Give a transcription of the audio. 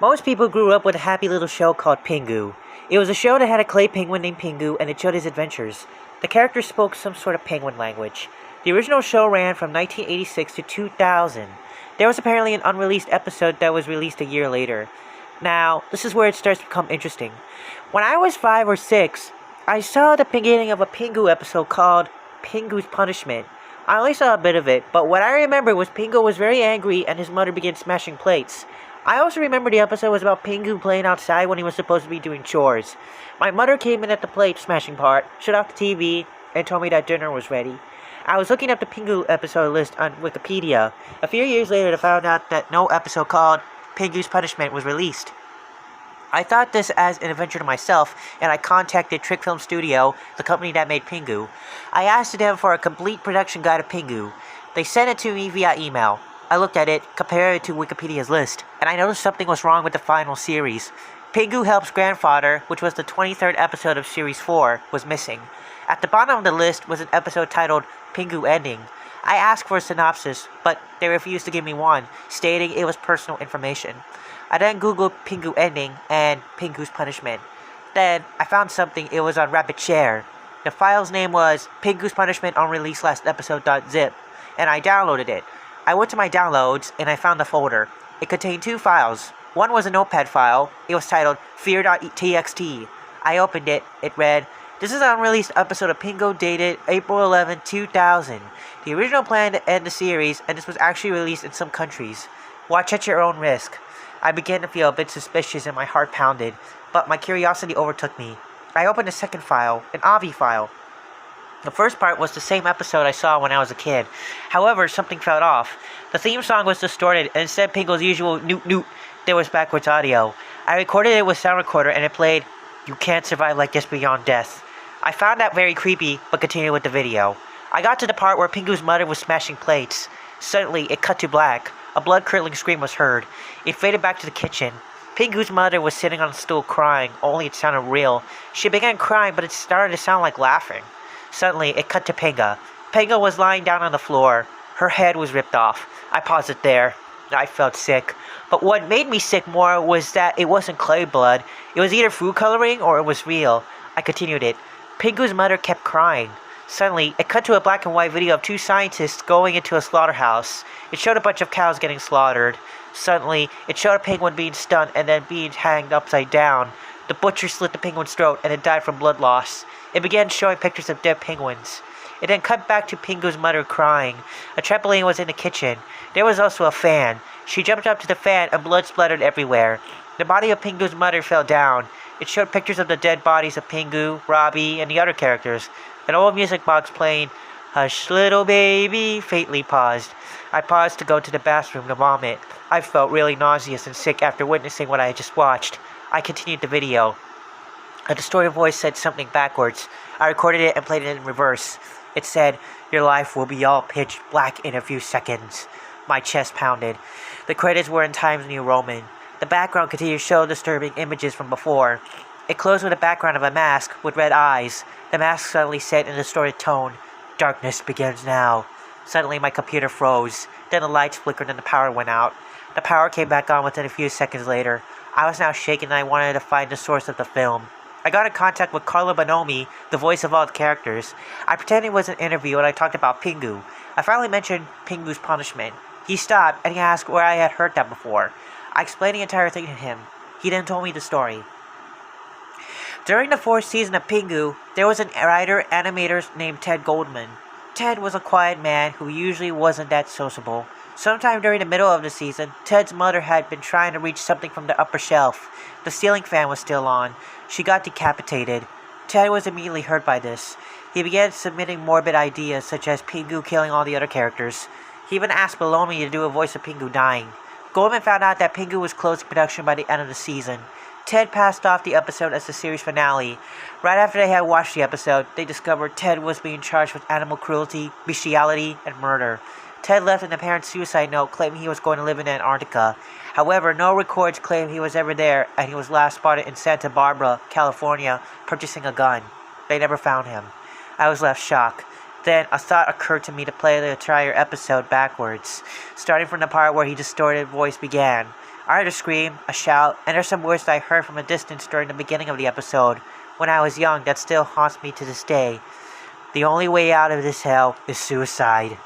Most people grew up with a happy little show called Pingu. It was a show that had a clay penguin named Pingu, and it showed his adventures. The character spoke some sort of penguin language. The original show ran from 1986 to 2000. There was apparently an unreleased episode that was released a year later. Now, this is where it starts to become interesting. When I was 5 or 6, I saw the beginning of a Pingu episode called Pingu's Punishment. I only saw a bit of it, but what I remember was Pingu was very angry and his mother began smashing plates. I also remember the episode was about Pingu playing outside when he was supposed to be doing chores. My mother came in at the plate smashing part, shut off the TV, and told me that dinner was ready. I was looking up the Pingu episode list on Wikipedia. A few years later, I found out that no episode called Pingu's Punishment was released. I thought this as an adventure to myself, and I contacted Trick Film Studio, the company that made Pingu. I asked them for a complete production guide of Pingu. They sent it to me via email. I looked at it, compared it to Wikipedia's list, and I noticed something was wrong with the final series. Pingu Helps Grandfather, which was the 23rd episode of Series 4, was missing. At the bottom of the list was an episode titled Pingu Ending. I asked for a synopsis, but they refused to give me one, stating it was personal information. I then googled Pingu Ending and Pingu's Punishment. Then, I found something. It was on Rapid Share. The file's name was Pingu's Punishment Unreleased Last Episode.zip, and I downloaded it. I went to my downloads, and I found the folder. It contained 2 files. One was a notepad file. It was titled Fear.txt. I opened it. It read, "This is an unreleased episode of Pingu dated April 11, 2000. The original plan to end the series, and this was actually released in some countries. Watch at your own risk." I began to feel a bit suspicious and my heart pounded, but my curiosity overtook me. I opened a second file, an AVI file. The first part was the same episode I saw when I was a kid. However, something felt off. The theme song was distorted, and instead of Pingu's usual Noot Noot, there was backwards audio. I recorded it with sound recorder, and it played, "You can't survive like this beyond death." I found that very creepy, but continued with the video. I got to the part where Pingu's mother was smashing plates. Suddenly, it cut to black. A blood-curdling scream was heard. It faded back to the kitchen. Pingu's mother was sitting on a stool crying, only it sounded real. She began crying, but it started to sound like laughing. Suddenly, it cut to Pinga. Pinga was lying down on the floor. Her head was ripped off. I paused it there. I felt sick. But what made me sick more was that it wasn't clay blood. It was either food coloring or it was real. I continued it. Pingu's mother kept crying. Suddenly, it cut to a black and white video of 2 scientists going into a slaughterhouse. It showed a bunch of cows getting slaughtered. Suddenly, it showed a penguin being stunned and then being hanged upside down. The butcher slit the penguin's throat and it died from blood loss. It began showing pictures of dead penguins. It then cut back to Pingu's mother crying. A trampoline was in the kitchen. There was also a fan. She jumped up to the fan and blood splattered everywhere. The body of Pingu's mother fell down. It showed pictures of the dead bodies of Pingu, Robbie, and the other characters. An old music box playing "Hush Little Baby" faintly paused. I paused to go to the bathroom to vomit. I felt really nauseous and sick after witnessing what I had just watched. I continued the video. A distorted voice said something backwards. I recorded it and played it in reverse. It said, "Your life will be all pitch black in a few seconds." My chest pounded. The credits were in Times New Roman. The background continued to show disturbing images from before. It closed with a background of a mask with red eyes. The mask suddenly said in a distorted tone, "Darkness begins now." Suddenly my computer froze. Then the lights flickered and the power went out. The power came back on within a few seconds later. I was now shaken and I wanted to find the source of the film. I got in contact with Carlo Bonomi, the voice of all the characters. I pretended it was an interview and I talked about Pingu. I finally mentioned Pingu's Punishment. He stopped and he asked where I had heard that before. I explained the entire thing to him. He then told me the story. During the 4th season of Pingu, there was a writer-animator named Ted Goldman. Ted was a quiet man who usually wasn't that sociable. Sometime during the middle of the season, Ted's mother had been trying to reach something from the upper shelf. The ceiling fan was still on. She got decapitated. Ted was immediately hurt by this. He began submitting morbid ideas such as Pingu killing all the other characters. He even asked Belomi to do a voice of Pingu dying. Goldman found out that Pingu was closing production by the end of the season. Ted passed off the episode as the series finale. Right after they had watched the episode, they discovered Ted was being charged with animal cruelty, bestiality, and murder. Ted left an apparent suicide note claiming he was going to live in Antarctica. However, no records claim he was ever there, and he was last spotted in Santa Barbara, California, purchasing a gun. They never found him. I was left shocked. Then a thought occurred to me to play the entire episode backwards, starting from the part where his distorted voice began. I heard a scream, a shout, and there's some words that I heard from a distance during the beginning of the episode when I was young that still haunts me to this day. The only way out of this hell is suicide.